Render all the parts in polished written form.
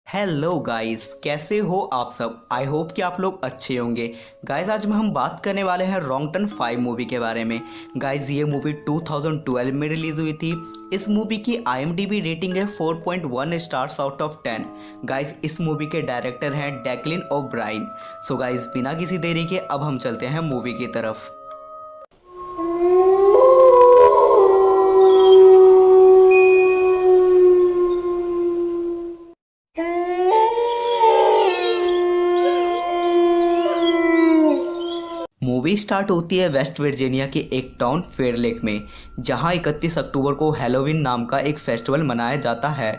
Hello guys, कैसे हो आप सब। आई होप कि आप लोग अच्छे होंगे। गाइस आज हम बात करने वाले हैं रॉन्ग टर्न 5 मूवी के बारे में। गाइस ये मूवी 2012 में रिलीज हुई थी। इस मूवी की IMDb रेटिंग है 4.1 स्टार्स आउट ऑफ 10। गाइस इस मूवी के डायरेक्टर हैं डैक्लिन ओब्राइन। सो गाइस बिना किसी देरी के अब हम चलते हैं मूवी की तरफ। मूवी स्टार्ट होती है वेस्ट वर्जीनिया के एक टाउन फेयरलेक में, जहां 31 अक्टूबर को हैलोवीन नाम का एक फेस्टिवल मनाया जाता है।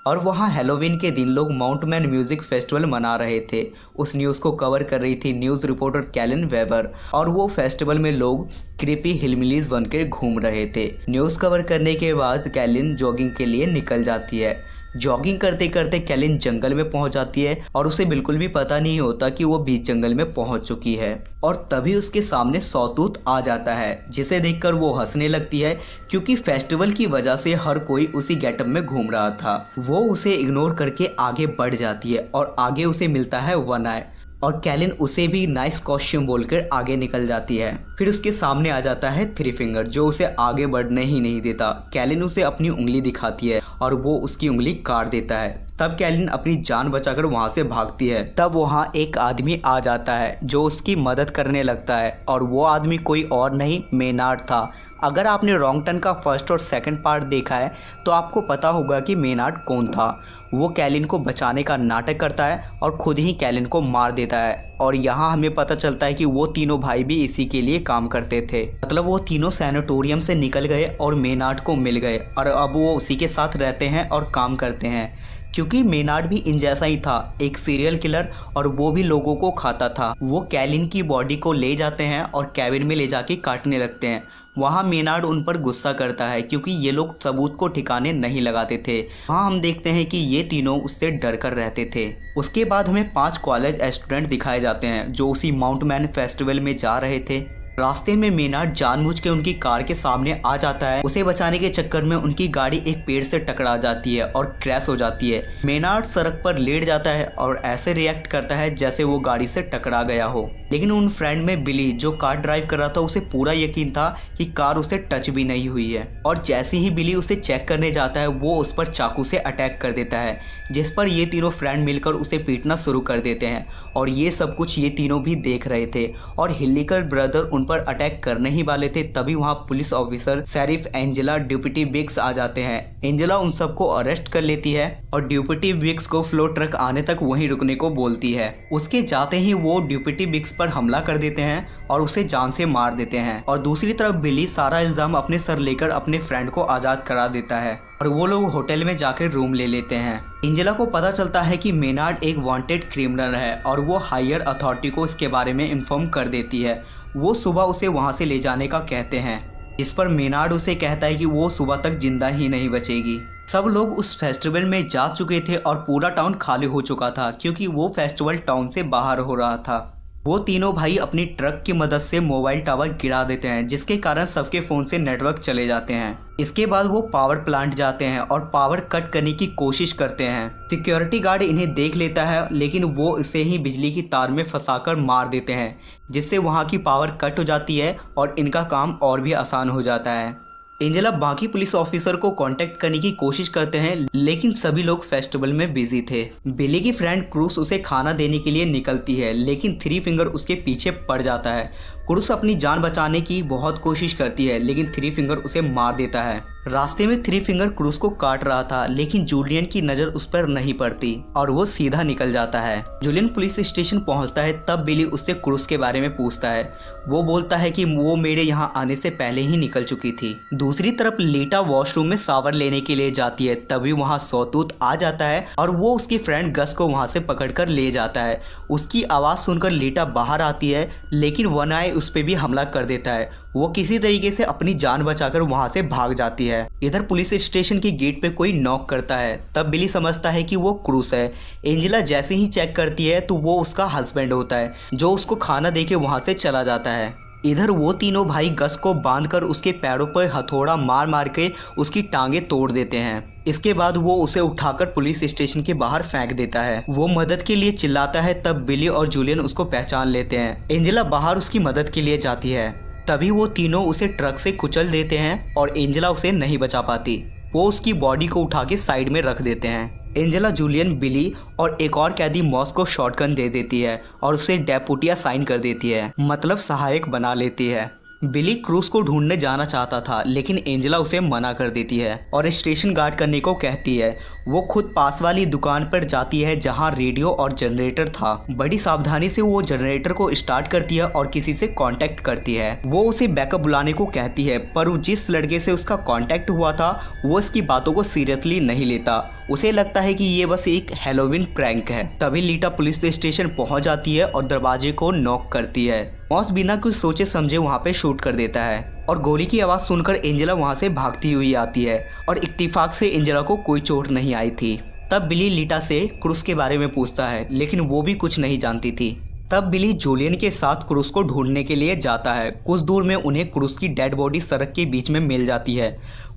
और वहां हैलोवीन के दिन लोग माउंट मैन म्यूजिक फेस्टिवल मना रहे थे। उस न्यूज़ को कवर कर रही थी न्यूज़ रिपोर्टर कैलिन वेबर। और वो फेस्टिवल में लोग क्रीपी हिलमिलीज बनकर घूम रहे थे। न्यूज़ कवर करने के बाद कैलिन जॉगिंग के लिए निकल जाती है। जॉगिंग करते करते कैलिन जंगल में पहुंच जाती है और उसे बिल्कुल भी पता नहीं होता कि वो बीच जंगल में पहुंच चुकी है। और तभी उसके सामने सॉतूत आ जाता है, जिसे देखकर वो हंसने लगती है, क्योंकि फेस्टिवल की वजह से हर कोई उसी गेटअप में घूम रहा था। वो उसे इग्नोर करके आगे बढ़ जाती है और आगे उसे मिलता है वन आई। और कैलिन उसे भी नाइस कॉस्ट्यूम बोलकर आगे निकल जाती है। फिर उसके सामने आ जाता है थ्री फिंगर, जो उसे आगे बढ़ने ही नहीं देता। कैलिन उसे अपनी उंगली दिखाती है और वो उसकी उंगली काट देता है। तब कैलिन अपनी जान बचाकर वहां से भागती है। तब वहां एक आदमी आ जाता है जो उसकी मदद करने लगता है, और वो आदमी कोई और नहीं मेनार्ड था। अगर आपने रॉन्ग टर्न का फर्स्ट और सेकंड पार्ट देखा है तो आपको पता होगा कि मेनार्ड कौन था। वो कैलिन को बचाने का नाटक करता है और खुद ही कैलिन को मार देता है। और यहाँ हमें पता चलता है कि वो तीनों भाई भी इसी के लिए काम करते थे। मतलब वो तीनों सैनिटोरियम से निकल गए और मेनार्ड को मिल गए, और अब वो उसी के साथ रहते हैं और काम करते हैं। क्योंकि मेनार्ड भी इन जैसा ही था, एक सीरियल किलर, और वो भी लोगों को खाता था। वो कैलिन की बॉडी को ले जाते हैं और कैबिन में ले जाके काटने लगते हैं। वहाँ मेनार्ड उन पर गुस्सा करता है क्योंकि ये लोग सबूत को ठिकाने नहीं लगाते थे। वहाँ हम देखते हैं कि ये तीनों उससे डर कर रहते थे। उसके बाद हमें 5 कॉलेज स्टूडेंट दिखाए जाते हैं जो उसी माउंट मैन फेस्टिवल में जा रहे थे। रास्ते में मेनार्ड जानबूझ के उनकी कार के सामने आ जाता है। उसे बचाने के चक्कर में उनकी गाड़ी एक पेड़ से टकरा जाती है और क्रैश हो जाती है। मेनार्ड सड़क पर लेट जाता है और ऐसे रिएक्ट करता है जैसे वो गाड़ी से टकरा गया हो। लेकिन उन फ्रेंड में बिली, जो कार ड्राइव कर रहा था, उसे पूरा यकीन था कि कार उसे टच भी नहीं हुई है। और जैसे ही बिली उसे चेक करने जाता है, वो उस पर चाकू से अटैक कर देता है, जिस पर ये तीनों फ्रेंड मिलकर उसे पीटना शुरू कर देते हैं। और ये सब कुछ ये तीनों भी देख रहे थे। और हिल्लिकर ब्रदर उन पर अटैक करने ही वाले थे, तभी वहाँ police officer sheriff Angela deputy Biggs आ जाते हैं। एंजेला उन सबको अरेस्ट कर लेती है और डिप्टी बिग्स को फ्लोर ट्रक आने तक वहीं रुकने को बोलती है। उसके जाते ही वो डिप्टी बिग्स पर हमला कर देते हैं और उसे जान से मार देते हैं। और दूसरी तरफ बिली सारा इल्जाम अपने सर लेकर अपने फ्रेंड को आजाद करा देता है और वो लोग होटल में जाकर रूम ले लेते हैं। एंजेला को पता चलता है कि मेनार्ड एक वांटेड क्रिमिनल है और वो हायर अथॉरिटी को इसके बारे में इन्फॉर्म कर देती है। वो सुबह उसे वहां से ले जाने का कहते हैं, जिस पर मेनार्ड उसे कहता है कि वो सुबह तक जिंदा ही नहीं बचेगी। सब लोग उस फेस्टिवल में जा चुके थे और पूरा टाउन खाली हो चुका था, क्योंकि वो फेस्टिवल टाउन से बाहर हो रहा था। वो तीनों भाई अपनी ट्रक की मदद से मोबाइल टावर गिरा देते हैं, जिसके कारण सबके फोन से नेटवर्क चले जाते हैं। इसके बाद वो पावर प्लांट जाते हैं और पावर कट करने की कोशिश करते हैं। सिक्योरिटी गार्ड इन्हें देख लेता है, लेकिन वो इसे ही बिजली की तार में फंसाकर मार देते हैं, जिससे वहाँ की पावर कट हो जाती है और इनका काम और भी आसान हो जाता है। एंजेला बाकी पुलिस ऑफिसर को कांटेक्ट करने की कोशिश करते हैं, लेकिन सभी लोग फेस्टिवल में बिजी थे। बिली की फ्रेंड क्रूस उसे खाना देने के लिए निकलती है, लेकिन थ्री फिंगर उसके पीछे पड़ जाता है। क्रूस अपनी जान बचाने की बहुत कोशिश करती है, लेकिन थ्री फिंगर उसे मार देता है। रास्ते में थ्री फिंगर क्रूस को काट रहा था, लेकिन जूलियन की नज़र उस पर नहीं पड़ती और वो सीधा निकल जाता है। जूलियन पुलिस स्टेशन पहुंचता है, तब बिली उससे क्रूस के बारे में पूछता है। वो बोलता है कि वो मेरे यहाँ आने से पहले ही निकल चुकी थी। दूसरी तरफ लीटा वॉशरूम में शावर लेने के लिए जाती है, तभी वहाँ सॉतूत आ जाता है और वो उसकी फ्रेंड गस को वहाँ से पकड़कर ले जाता है। उसकी आवाज़ सुनकर लीटा बाहर आती है, लेकिन वन आई उस पर भी हमला कर देता है। वो किसी तरीके से अपनी जान बचाकर वहां से भाग जाती है। इधर पुलिस स्टेशन की गेट पे कोई नॉक करता है, तब बिली समझता है कि वो क्रूस है। एंजेला जैसे ही चेक करती है तो वो उसका हस्बैंड होता है, जो उसको खाना देके वहां से चला जाता है। इधर वो तीनों भाई गस को बांधकर उसके पैरों पर हथौड़ा मार मार के उसकी टांगे तोड़ देते हैं। इसके बाद वो उसे उठाकर पुलिस स्टेशन के बाहर फेंक देता है। वो मदद के लिए चिल्लाता है, तब बिली और जूलियन उसको पहचान लेते हैं। एंजेला बाहर उसकी मदद के लिए जाती है, तभी वो तीनों उसे ट्रक से कुचल देते हैं और एंजेला उसे नहीं बचा पाती। वो उसकी बॉडी को उठा के साइड में रख देते हैं। एंजेला, जूलियन, बिली और एक और कैदी मॉस को शॉटगन दे देती है और उसे डेपुटी साइन कर देती है, मतलब सहायक बना लेती है। बिली क्रूज को ढूंढने जाना चाहता था, लेकिन एंजेला उसे मना कर देती है और स्टेशन गार्ड करने को कहती है। वो खुद पास वाली दुकान पर जाती है जहां रेडियो और जनरेटर था। बड़ी सावधानी से वो जनरेटर को स्टार्ट करती है और किसी से कांटेक्ट करती है। वो उसे बैकअप बुलाने को कहती है, पर जिस लड़के से उसका कांटेक्ट हुआ था वो इसकी बातों को सीरियसली नहीं लेता। उसे लगता है कि ये बस एक हैलोवीन प्रैंक है। तभी लीटा पुलिस स्टेशन पहुंच जाती है और दरवाजे को नॉक करती है। मॉस बिना कुछ सोचे समझे वहां पे शूट कर देता है और गोली की आवाज सुनकर एंजेला वहां से भागती हुई आती है और इत्तेफाक से एंजेला को कोई चोट नहीं आई थी। तब बिली लीटा से क्रूज के बारे में पूछता है, लेकिन वो भी कुछ नहीं जानती थी। तब बिली जूलियन के साथ क्रूज को ढूंढने के लिए जाता है। कुछ दूर में उन्हें क्रूज की डेड बॉडी सड़क के बीच में मिल जाती है।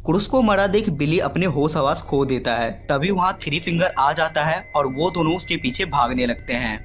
क्रूज को मरा देख बिली अपने होश आवाज खो देता है। तभी वहाँ थ्री फिंगर आ जाता है और वो दोनों उसके पीछे भागने लगते हैं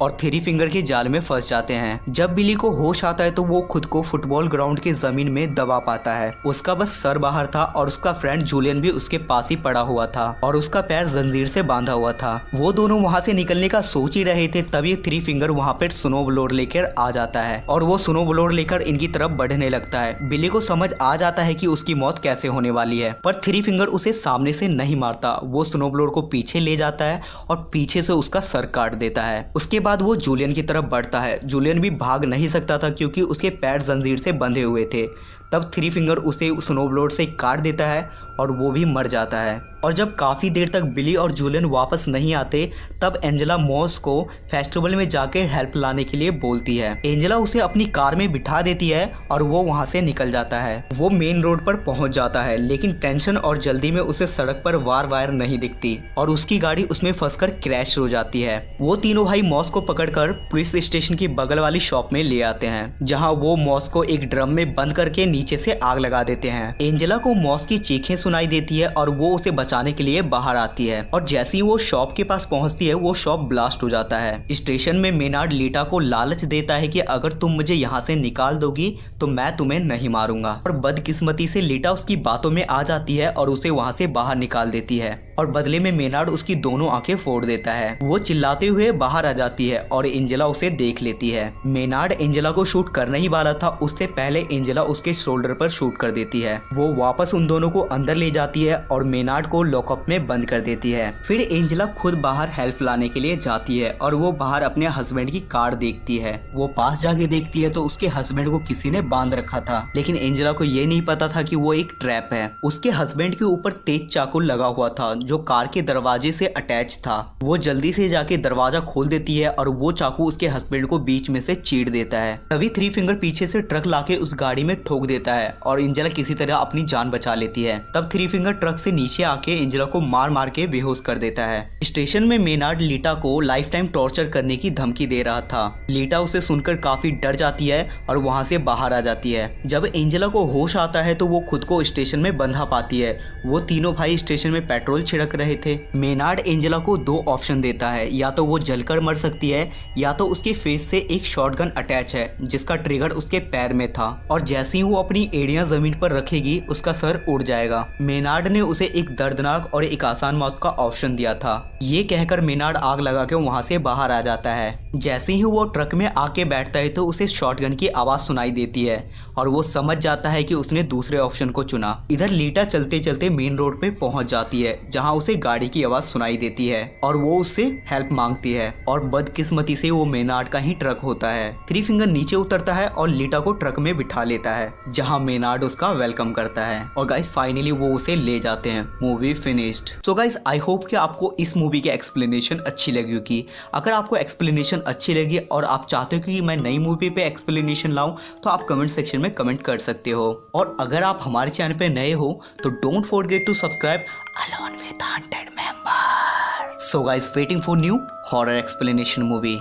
और थ्री फिंगर के जाल में फंस जाते हैं। जब बिली को होश आता है तो वो खुद को फुटबॉल ग्राउंड की जमीन में दबा पाता है। उसका बस सर बाहर था और उसका फ्रेंड जूलियन भी उसके पास ही पड़ा हुआ था और उसका पैर जंजीर से बांधा हुआ था। वो दोनों वहाँ से निकलने का सोच ही रहे थे, तभी थ्री फिंगर वहाँ पे स्नो ब्लोअर लेकर आ जाता है और वो स्नो ब्लोअर लेकर इनकी तरफ बढ़ने लगता है। बिली को समझ आ जाता है कि उसकी मौत कैसे होने वाली है, पर थ्री फिंगर उसे सामने से नहीं मारता। वो स्नो ब्लोअर को पीछे ले जाता है और पीछे से उसका सर काट देता है। उसके बाद वो जूलियन की तरफ बढ़ता है। जूलियन भी भाग नहीं सकता था क्योंकि उसके पैर जंजीर से बंधे हुए थे। तब थ्री फिंगर उसे स्नो ब्लोअर से काट देता है और वो भी मर जाता है। और जब काफ़ी देर तक बिली और जूलियन वापस नहीं आते, तब एंजेला मॉस को फेस्टिवल में जाकर हेल्प लाने के लिए बोलती है। एंजेला उसे अपनी कार में बिठा देती है और वो वहाँ से निकल जाता है। वो मेन रोड पर पहुँच जाता है, लेकिन टेंशन और जल्दी में उसे सड़क पर वायर नहीं दिखती और उसकी गाड़ी उसमें फंसकर क्रैश हो जाती है। वो तीनों भाई मॉस को पकड़कर पुलिस स्टेशन की बगल वाली शॉप में ले आते हैं, जहाँ वो मॉस को एक ड्रम में बंद करके नीचे से आग लगा देते हैं। एंजेला को मॉस की चीखें सुनाई देती है और वो उसे बचाने के लिए बाहर आती है और जैसे ही वो शॉप के पास पहुंचती है वो शॉप ब्लास्ट हो जाता है। स्टेशन में मेनार्ड लीटा को लालच देता है कि अगर तुम मुझे यहाँ से निकाल दोगी तो मैं तुम्हें नहीं मारूंगा, और बदकिस्मती से लीटा उसकी बातों में आ जाती है और उसे वहाँ से बाहर निकाल देती है और बदले में मेनार्ड उसकी दोनों आंखें फोड़ देता है। वो चिल्लाते हुए बाहर आ जाती है और एंजेला उसे देख लेती है। मेनार्ड एंजेला को शूट करने ही वाला था, उससे पहले एंजेला उसके शोल्डर पर शूट कर देती है। वो वापस उन दोनों को अंदर ले जाती है और मेनार्ड को लॉकअप में बंद कर देती है। फिर एंजेला खुद बाहर हेल्प लाने के लिए जाती है और वो बाहर अपने हस्बैंड की कार देखती है। वो पास जाके देखती है तो उसके हस्बैंड को किसी ने बांध रखा था, लेकिन एंजेला को ये नहीं पता था कि वो एक ट्रैप है। उसके हस्बैंड के ऊपर तेज चाकू लगा हुआ था जो कार के दरवाजे से अटैच था। वो जल्दी से जाके दरवाजा खोल देती है और वो चाकू उसके हस्बैंड को बीच में से चीर देता है। तभी थ्री फिंगर पीछे से ट्रक लाके उस गाड़ी में ठोक देता है और एंजेला किसी तरह अपनी जान बचा लेती है। तब थ्री फिंगर ट्रक से नीचे आके एंजेला को मार मार के बेहोश कर देता है। स्टेशन में मेनार्ड लीटा को लाइफ टाइम टॉर्चर करने की धमकी दे रहा था। लीटा उसे सुनकर काफी डर जाती है और वहाँ से बाहर आ जाती है। जब एंजेला को होश आता है तो वो खुद को स्टेशन में बंधा पाती है। वो तीनों भाई स्टेशन में पेट्रोल छिड़क रहे थे। मेनार्ड एंजेला को दो ऑप्शन देता है, या तो वो जलकर मर सकती है या तो उसके फेस से एक शॉटगन अटैच है जिसका ट्रिगर उसके पैर में था और जैसे ही वो अपनी एड़ियां जमीन पर रखेगी उसका सर उड़ जाएगा। मेनार्ड ने उसे एक दर्दनाक और एक आसान मौत का ऑप्शन दिया था। ये कहकर मेनार्ड आग लगा के वहाँ से बाहर आ जाता है। जैसे ही वो ट्रक में आके बैठता है तो उसे शॉटगन की आवाज सुनाई देती है और वो समझ जाता है कि उसने दूसरे ऑप्शन को चुना। इधर लीटा चलते चलते मेन रोड पे पहुंच जाती है जहां उसे गाड़ी की आवाज सुनाई देती है और वो उससे हेल्प मांगती है और बदकिस्मती से वो मेनार्ड का ही ट्रक होता है। थ्री फिंगर नीचे उतरता है और लीटा को ट्रक में बिठा लेता है जहां मेनार्ड उसका वेलकम करता है और गाइस फाइनली वो उसे ले जाते हैं। Movie finished. So guys I hope कि आपको इस मूवी की एक्सप्लेनेशन अच्छी लगी होगी। अगर आपको एक्सप्लेनेशन अच्छी लगी और आप चाहते हो कि मैं नई मूवी पे एक्सप्लेनेशन लाऊं तो आप कमेंट सेक्शन में कमेंट कर सकते हो। और अगर आप हमारे चैनल पे नए हो तो don't forget to subscribe along with 100 members. So guys, waiting for new horror explanation movie.